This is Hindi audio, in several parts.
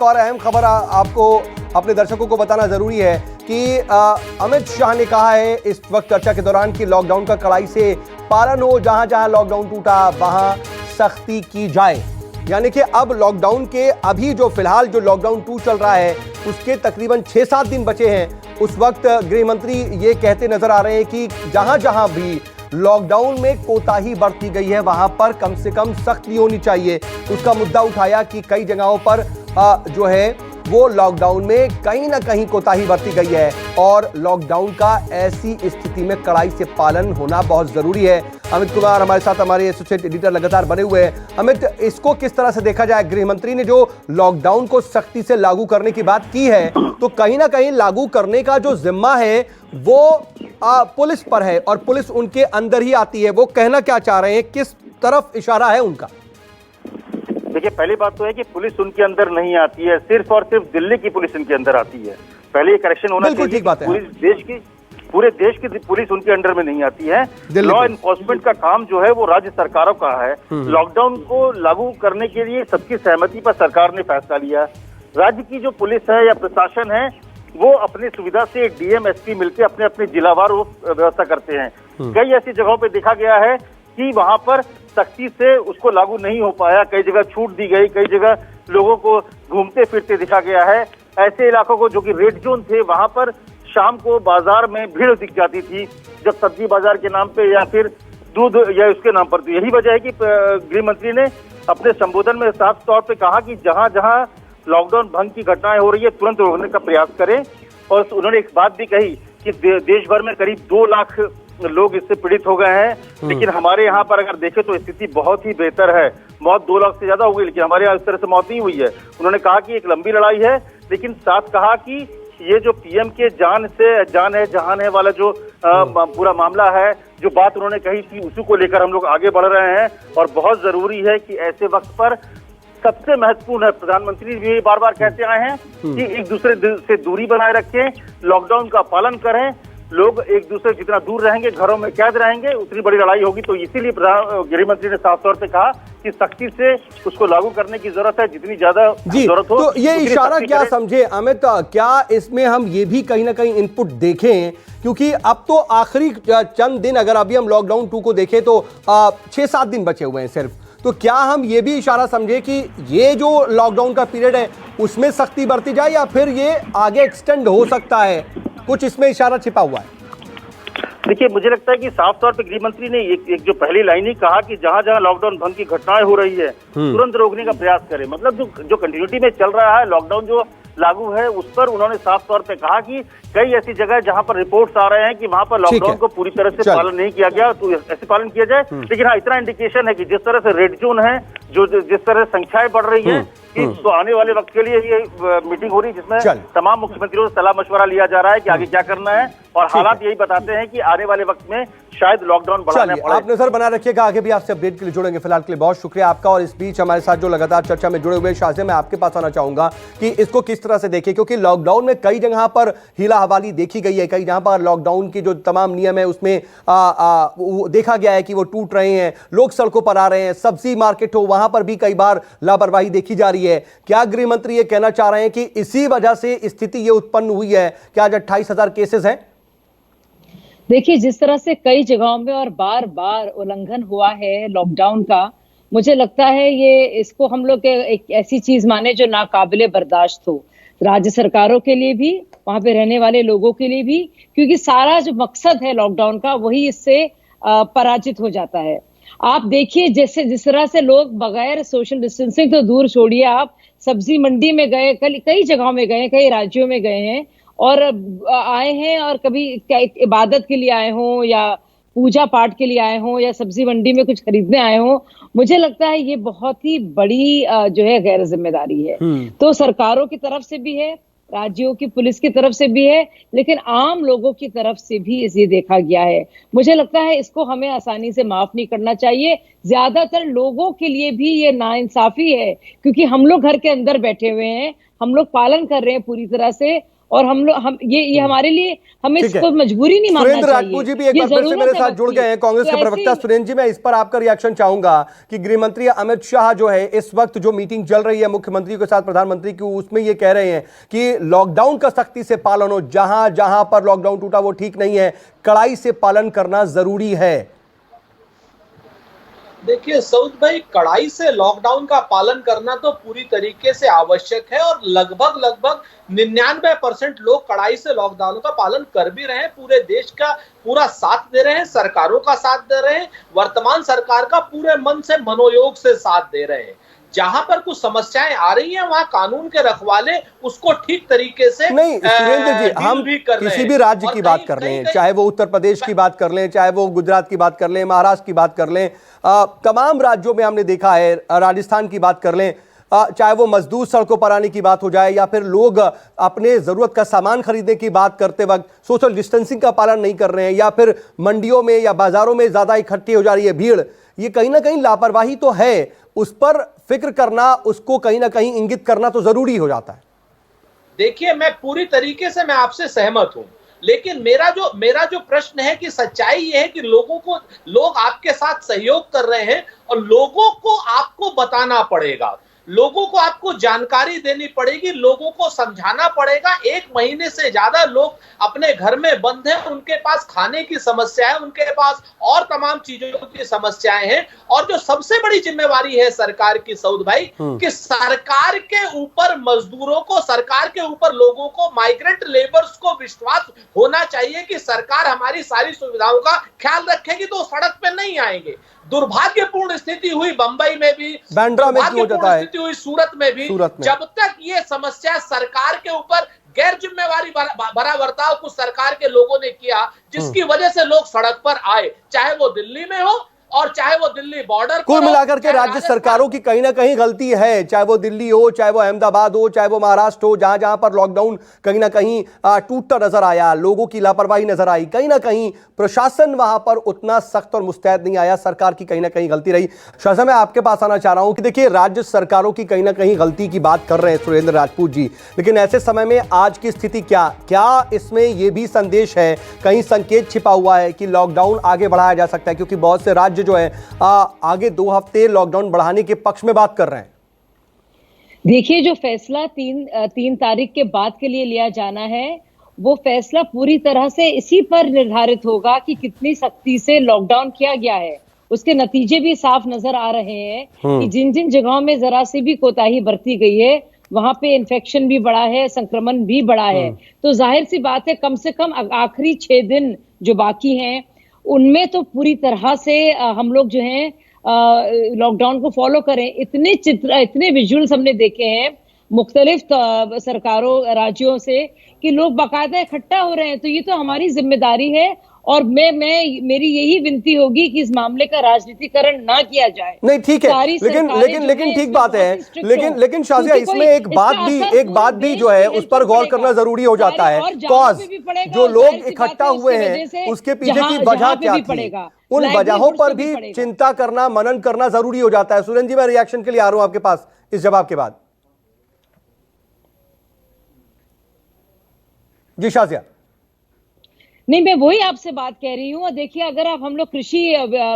एक और अहम खबर आपको अपने दर्शकों को बताना जरूरी है कि अमित शाह ने कहा है इस वक्त चर्चा के दौरान कि लॉकडाउन का कड़ाई से पालन हो, जहां जहां लॉकडाउन टूटा वहां सख्ती की जाए। यानी कि अब लॉकडाउन के अभी जो फिलहाल जो लॉकडाउन 2 चल रहा है उसके तकरीबन 6-7 दिन बचे हैं। उस वक्त गृह मंत्री ये कहते नजर आ रहे हैं कि जहां जहां भी लॉकडाउन में कोताही बरती गई है वहां पर कम से कम सख्ती होनी चाहिए। उसका मुद्दा उठाया कि कई जगहों पर जो है वो लॉकडाउन में कहीं ना कहीं कोताही बरती गई है और लॉकडाउन का ऐसी स्थिति में कड़ाई से पालन होना बहुत जरूरी है। अमित कुमार हमारे साथ, हमारे एसोसिएट एडिटर लगातार बने हुए हैं। अमित, इसको किस तरह से देखा जाए? गृह मंत्री ने जो लॉकडाउन को सख्ती से लागू करने की बात की है तो कहीं ना कहीं लागू करने का जो जिम्मा है वो पुलिस पर है और पुलिस उनके अंदर ही आती है। वो कहना क्या चाह रहे हैं, किस तरफ इशारा है उनका? देखिए, पहली बात तो है कि पुलिस उनके अंदर नहीं आती है, सिर्फ और सिर्फ दिल्ली की पुलिस इनके अंदर आती है। पहले ये करेक्शन होना चाहिए। ठीक बात है। पूरे देश की पुलिस उनके अंडर में नहीं आती है। लॉ एनफोर्समेंट का काम जो है वो राज्य सरकारों का है। लॉकडाउन को लागू करने के लिए सबकी सहमति पर सरकार ने फैसला लिया। राज्य की जो पुलिस है या प्रशासन है वो अपनी सुविधा से डीएम एसपी मिलकर अपने अपने जिलावार व्यवस्था करते हैं। कई ऐसी जगहों पे देखा गया है कि वहां पर सख्ती से उसको लागू नहीं हो पाया, कई जगह छूट दी गई, कई जगह लोगों को घूमते फिरते दिखा गया है। ऐसे इलाकों को जो कि रेड जोन थे वहां पर शाम को बाजार में भीड़ दिख जाती थी, जब सब्जी बाजार के नाम पे या फिर दूध या उसके नाम पर। तो यही वजह है कि गृह मंत्री ने अपने संबोधन में साफ तौर पे कहा कि जहां जहां लॉकडाउन भंग की घटनाएं हो रही है तुरंत रोकने का प्रयास करें। और उन्होंने एक बात भी कही कि देश भर में करीब 2 लाख लोग इससे पीड़ित हो गए हैं, लेकिन हमारे यहाँ पर अगर देखें तो स्थिति बहुत ही बेहतर है। मौत 2 लाख से ज्यादा हो गई, लेकिन हमारे यहाँ इस तरह से मौत नहीं हुई है। उन्होंने कहा कि एक लंबी लड़ाई है, लेकिन साथ कहा कि ये जो पीएम के जान है जहान है वाला जो पूरा मामला है, जो बात उन्होंने कही थी उसी को लेकर हम लोग आगे बढ़ रहे हैं। और बहुत जरूरी है कि ऐसे वक्त पर सबसे महत्वपूर्ण है, प्रधानमंत्री भी बार बार कहते आए हैं कि एक दूसरे से दूरी बनाए रखें, लॉकडाउन का पालन करें। लोग एक दूसरे जितना दूर रहेंगे, घरों में कैद रहेंगे, उतनी बड़ी लड़ाई होगी। तो इसीलिए गृह मंत्री ने साफ तौर पे कहा कि सख्ती से उसको लागू करने की जरूरत है, जितनी ज्यादा जरूरत हो। तो ये इशारा क्या समझे अमित? क्या इसमें हम ये भी कहीं ना कहीं इनपुट देखें, क्योंकि अब तो आखिरी चंद दिन, अगर अभी हम लॉकडाउन 2 को देखें तो 6-7 दिन बचे हुए हैं सिर्फ, तो क्या हम ये भी इशारा समझे कि ये जो लॉकडाउन का पीरियड है उसमें सख्ती बरती जाए या फिर ये आगे एक्सटेंड हो सकता है? कुछ इसमें इशारा छिपा हुआ है। देखिए, मुझे लगता है कि साफ तौर पे गृह मंत्री ने एक जो पहली लाइन ही कहा कि जहां जहां लॉकडाउन भंग की घटनाएं हो रही है तुरंत रोकने का प्रयास करें। मतलब जो कंटिन्यूटी में चल रहा है, लॉकडाउन जो लागू है उस पर उन्होंने साफ तौर पे कहा कि कई ऐसी जगह जहां पर रिपोर्ट्स आ रहे हैं कि वहां पर लॉकडाउन को पूरी तरह से पालन नहीं किया गया, तो ऐसे पालन किया जाए। लेकिन हाँ, इतना इंडिकेशन है कि जिस तरह से रेड जोन है, जिस तरह से संख्याएं बढ़ रही है, कि तो आने वाले वक्त के लिए ये मीटिंग हो रही है जिसमें तमाम मुख्यमंत्रियों से सलाह मशवरा लिया जा रहा है कि आगे क्या करना है। और हालात यही बताते हैं कि आने वाले वक्त में शायद लॉकडाउन बढ़ाना पड़े। आप नजर बना रखिएगा, आगे भी आपसे अपडेट के लिए जुड़ेंगे। फिलहाल के लिए बहुत शुक्रिया आपका। और इस बीच हमारे साथ जो लगातार चर्चा में जुड़े हुए शाहज़ेब, मैं आपके पास आना चाहूंगा कि इसको किस तरह से देखें, क्योंकि लॉकडाउन में कई जगह पर हीला हवाली देखी गई है, कई जहां पर लॉकडाउन के जो तमाम नियम है उसमें देखा गया है कि वो टूट रहे हैं, लोग सड़कों पर आ रहे हैं। सब्जी मार्केट हो वहां पर भी कई बार लापरवाही देखी जा रही है। क्या गृह मंत्री ये कहना चाह रहे हैं कि इसी वजह से स्थिति ये उत्पन्न हुई है कि आज 28,000 केसेस हैं? देखिए, जिस तरह से कई जगहों में और बार बार उल्लंघन हुआ है लॉकडाउन का, मुझे लगता है ये इसको हम लोग एक ऐसी चीज माने जो नाकाबिले बर्दाश्त हो, राज्य सरकारों के लिए भी, वहां पे रहने वाले लोगों के लिए भी, क्योंकि सारा जो मकसद है लॉकडाउन का वही इससे पराजित हो जाता है। आप देखिए जैसे जिस तरह से लोग बगैर सोशल डिस्टेंसिंग तो दूर छोड़िए, आप सब्जी मंडी में गए, कई जगहों में गए, कई राज्यों में गए हैं और आए हैं, और कभी इबादत के लिए आए हों या पूजा पाठ के लिए आए हों या सब्जी मंडी में कुछ खरीदने आए हों, मुझे लगता है ये बहुत ही बड़ी जो है गैर जिम्मेदारी है। तो सरकारों की तरफ से भी है, राज्यों की पुलिस की तरफ से भी है, लेकिन आम लोगों की तरफ से भी इसे देखा गया है। मुझे लगता है इसको हमें आसानी से माफ नहीं करना चाहिए। ज्यादातर लोगों के लिए भी ये नाइंसाफी है, क्योंकि हम लोग घर के अंदर बैठे हुए हैं, हम लोग पालन कर रहे हैं पूरी तरह से, और हम ये हमारे लिए हमें इसको मजबूरी नहीं मानना चाहिए। सुरेंद्र राजपूत जी भी एक बार फिर से मेरे साथ जुड़ गए हैं, कांग्रेस के प्रवक्ता। सुरेंद्र जी, मैं इस पर आपका रिएक्शन चाहूंगा कि गृहमंत्री अमित शाह जो है इस वक्त जो मीटिंग चल रही है मुख्यमंत्री के साथ प्रधानमंत्री की, उसमें ये कह रहे हैं कि लॉकडाउन का सख्ती से पालन हो, जहां जहां पर लॉकडाउन टूटा वो ठीक नहीं है, कड़ाई से पालन करना जरूरी है। देखिए सऊद भाई, कड़ाई से लॉकडाउन का पालन करना तो पूरी तरीके से आवश्यक है और लगभग 99% लोग कड़ाई से लॉकडाउन का पालन कर भी रहे हैं। पूरे देश का पूरा साथ दे रहे हैं, सरकारों का साथ दे रहे हैं, वर्तमान सरकार का पूरे मन से मनोयोग से साथ दे रहे हैं। जहां पर कुछ समस्याएं आ रही हैं वहां कानून के रखवाले उसको ठीक तरीके से नहीं। सुरेंद्र जी, हम किसी भी राज्य की बात कर रहे हैं, चाहे वो उत्तर प्रदेश की बात कर लें, चाहे वो गुजरात की बात कर लें, महाराष्ट्र की बात कर लें, तमाम राज्यों में हमने देखा है, राजस्थान की बात कर लें, चाहे वो मजदूर सड़कों पर आने की बात हो जाए या फिर लोग अपने जरूरत का सामान खरीदने की बात करते वक्त सोशल डिस्टेंसिंग का पालन नहीं कर रहे हैं, या फिर मंडियों में या बाजारों में ज्यादा इकट्ठी हो जा रही है भीड़, ये कहीं ना कहीं लापरवाही तो है। उस पर फिक्र करना, उसको कहीं ना कहीं इंगित करना तो जरूरी हो जाता है। देखिए, मैं पूरी तरीके से मैं आपसे सहमत हूं, लेकिन मेरा जो प्रश्न है कि सच्चाई ये है कि लोग आपके साथ सहयोग कर रहे हैं और लोगों को आपको बताना पड़ेगा, लोगों को आपको जानकारी देनी पड़ेगी, लोगों को समझाना पड़ेगा। 1 महीने से ज्यादा लोग अपने घर में बंद हैं, उनके पास खाने की समस्या है, उनके पास और तमाम चीजों की समस्याएं हैं। और जो सबसे बड़ी जिम्मेवारी है सरकार की सऊद भाई, कि सरकार के ऊपर मजदूरों को, सरकार के ऊपर लोगों को, माइग्रेंट लेबर्स को विश्वास होना चाहिए कि सरकार हमारी सारी सुविधाओं का ख्याल रखेगी, तो सड़क पे नहीं आएंगे। दुर्भाग्यपूर्ण स्थिति हुई बंबई में भी, दुर्भाग्यपूर्ण स्थिति हुई सूरत में भी। जब तक ये समस्या सरकार के ऊपर गैर जिम्मेवारी भरा बर्ताव कुछ सरकार के लोगों ने किया, जिसकी वजह से लोग सड़क पर आए, चाहे वो दिल्ली में हो और चाहे वो दिल्ली बॉर्डर, कुल मिलाकर के राज्य सरकारों की कहीं ना कहीं गलती है, चाहे वो दिल्ली हो, चाहे वो अहमदाबाद हो, चाहे वो महाराष्ट्र हो, जहां जहां पर लॉकडाउन कहीं ना कहीं टूटता नजर आया, लोगों की लापरवाही नजर आई, कहीं ना कहीं प्रशासन वहां पर उतना सख्त और मुस्तैद नहीं आया, सरकार की कहीं ना कहीं गलती रही। शाह, मैं आपके पास आना चाह रहा हूं कि देखिए, राज्य सरकारों की कहीं ना कहीं गलती की बात कर रहे हैं सुरेंद्र राजपूत जी, लेकिन ऐसे समय में आज की स्थिति क्या इसमें यह भी संदेश है, कहीं संकेत छिपा हुआ है कि लॉकडाउन आगे बढ़ाया जा सकता है, क्योंकि बहुत से राज्य जो है आगे 2 हफ्ते लॉकडाउन बढ़ाने के पक्ष में बात कर रहे हैं। देखिए, जो फैसला 3 तारीख के बाद के लिए लिया जाना है, वो फैसला पूरी तरह से इसी पर निर्धारित होगा कि कितनी सख्ती से लॉकडाउन किया गया है। उसके नतीजे भी साफ नजर आ रहे हैं कि जिन जिन जगहों में जरा सी भी कोताही बरती गई है, वहां पे इन्फेक्शन भी बढ़ा है, संक्रमण भी बढ़ा है। तो जाहिर सी बात है, कम से कम आखिरी 6 दिन जो बाकी हैं, उनमें तो पूरी तरह से हम लोग जो हैं लॉकडाउन को फॉलो करें। इतने विजुअल्स हमने देखे हैं मुख्तलिफ सरकारों, राज्यों से, कि लोग बाकायदा इकट्ठा हो रहे हैं। तो ये तो हमारी जिम्मेदारी है और मेरी यही विनती होगी कि इस मामले का राजनीतिकरण ना किया जाए। नहीं, ठीक है, लेकिन ठीक बात है, लेकिन शाजिया, इसमें एक बात भी जो है उस पर गौर करना जरूरी हो जाता है। कॉज जो लोग इकट्ठा हुए हैं उसके पीछे की वजह क्या थी, उन वजहों पर भी चिंता करना, मनन करना जरूरी हो जाता है। सुरेंद्र जी, मैं रिएक्शन के लिए आ रहा हूं आपके पास इस जवाब के बाद। जी शाजिया। नहीं, मैं वही आपसे बात कह रही हूँ। देखिए, अगर हम लोग कृषि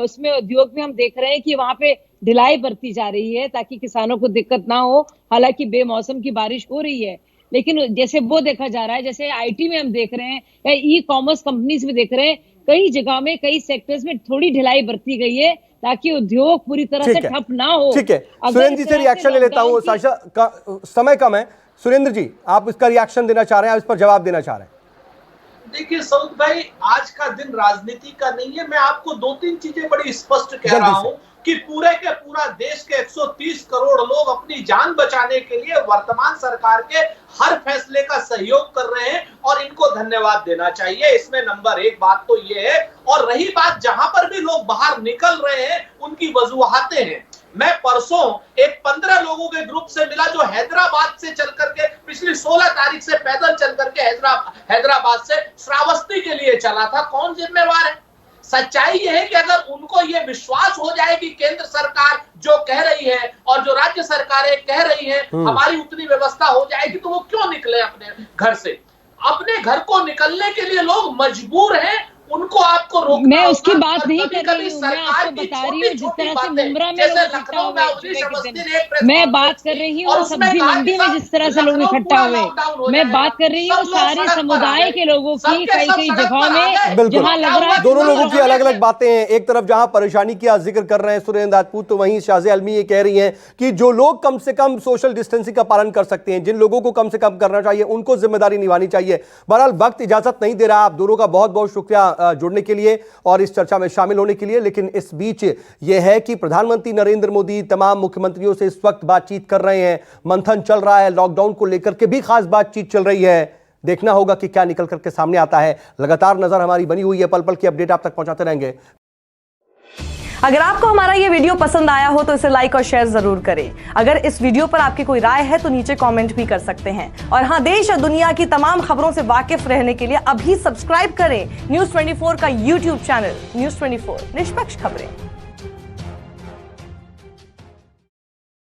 उसमें उद्योग में हम देख रहे हैं कि वहां पे ढिलाई बरती जा रही है ताकि किसानों को दिक्कत ना हो। हालांकि बेमौसम की बारिश हो रही है, लेकिन जैसे वो देखा जा रहा है, जैसे आईटी में हम देख रहे हैं या ई कॉमर्स कंपनीज में देख रहे हैं, कई जगह में, कई सेक्टर्स में थोड़ी ढिलाई बरती गई है ताकि उद्योग पूरी तरह से ठप ना हो। ठीक है, सुरेंद्र जी से रिएक्शन ले लेता हूँ। साशा, समय कम है, सुरेंद्र जी आप इसका रिएक्शन देना चाह रहे हैं, आप इस पर जवाब देना चाह रहे हैं। देखिए सऊद भाई, आज का दिन राजनीति का नहीं है। मैं आपको 2-3 चीजें बड़ी स्पष्ट कह रहा हूं कि पूरे के पूरा देश के 130 करोड़ लोग अपनी जान बचाने के लिए वर्तमान सरकार के हर फैसले का सहयोग कर रहे हैं और इनको धन्यवाद देना चाहिए। इसमें नंबर 1 बात तो ये है। और रही बात, जहां पर भी लोग बाहर निकल रहे हैं उनकी वजूहातें हैं। मैं परसों एक 15 लोगों के ग्रुप से मिला जो हैदराबाद से चल करके पिछली 16 तारीख से पैदल चल करके हैदराबाद से श्रावस्ती के लिए चला था। कौन जिम्मेवार है? सच्चाई यह है कि अगर उनको यह विश्वास हो जाए कि केंद्र सरकार जो कह रही है और जो राज्य सरकारें कह रही हैं हमारी उतनी व्यवस्था हो जाएगी, तो वो क्यों निकले अपने घर से? अपने घर को निकलने के लिए लोग मजबूर हैं, उनको आपको रोकना। मैं उसकी बात नहीं कर रही हूँ, मैं आपको की बता रही हूँ जिस तरह से मुंब्रा में जैसे लोग इकट्ठा लखनऊ में हुए, अवनीश अवस्थी ने एक प्रेस मैं बात कॉन्फ्रेंस कर की रही और हूँ उसमें सब्जी कहा मंडी कि में साहब जिस तरह से लोग लखनऊ इकट्ठा पूरा हुए, लॉकडाउन हो मैं जाएगा। बात कर रही हूँ सब लोग सारे सड़क पर आ समुदाय गए। के लोगों की सबके कई सब कई सड़क जगहों पर आ में गए। बिल्कुल। जहाँ लग रहा है दोनों लोगों की अलग अलग है। बातें हैं। एक तरफ जहां परेशानी की जिक्र कर रहे हैं सुरेंद्र राजपूत, तो वहीं शाज़े आलमी ये कह रही हैं कि जो लोग कम से कम सोशल डिस्टेंसिंग का पालन कर सकते हैं, जिन लोगों को कम से कम करना चाहिए, उनको जिम्मेदारी निभानी चाहिए। बहरहाल वक्त इजाजत नहीं दे रहा। आप दोनों का बहुत बहुत शुक्रिया जुड़ने के लिए और इस चर्चा में शामिल होने के लिए। लेकिन इस बीच यह है कि प्रधानमंत्री नरेंद्र मोदी तमाम मुख्यमंत्रियों से इस वक्त बातचीत कर रहे हैं, मंथन चल रहा है, लॉकडाउन को लेकर के भी खास बातचीत चल रही है। देखना होगा कि क्या निकल करके सामने आता है। लगातार नजर हमारी बनी हुई है, पल पल की अपडेट आप तक पहुंचाते रहेंगे। अगर आपको हमारा ये वीडियो पसंद आया हो तो इसे लाइक और शेयर जरूर करें। अगर इस वीडियो पर आपकी कोई राय है तो नीचे कमेंट भी कर सकते हैं। और हाँ, देश और दुनिया की तमाम खबरों से वाकिफ रहने के लिए अभी सब्सक्राइब करें न्यूज़ 24 का यूट्यूब चैनल। न्यूज़ 24, निष्पक्ष खबरें।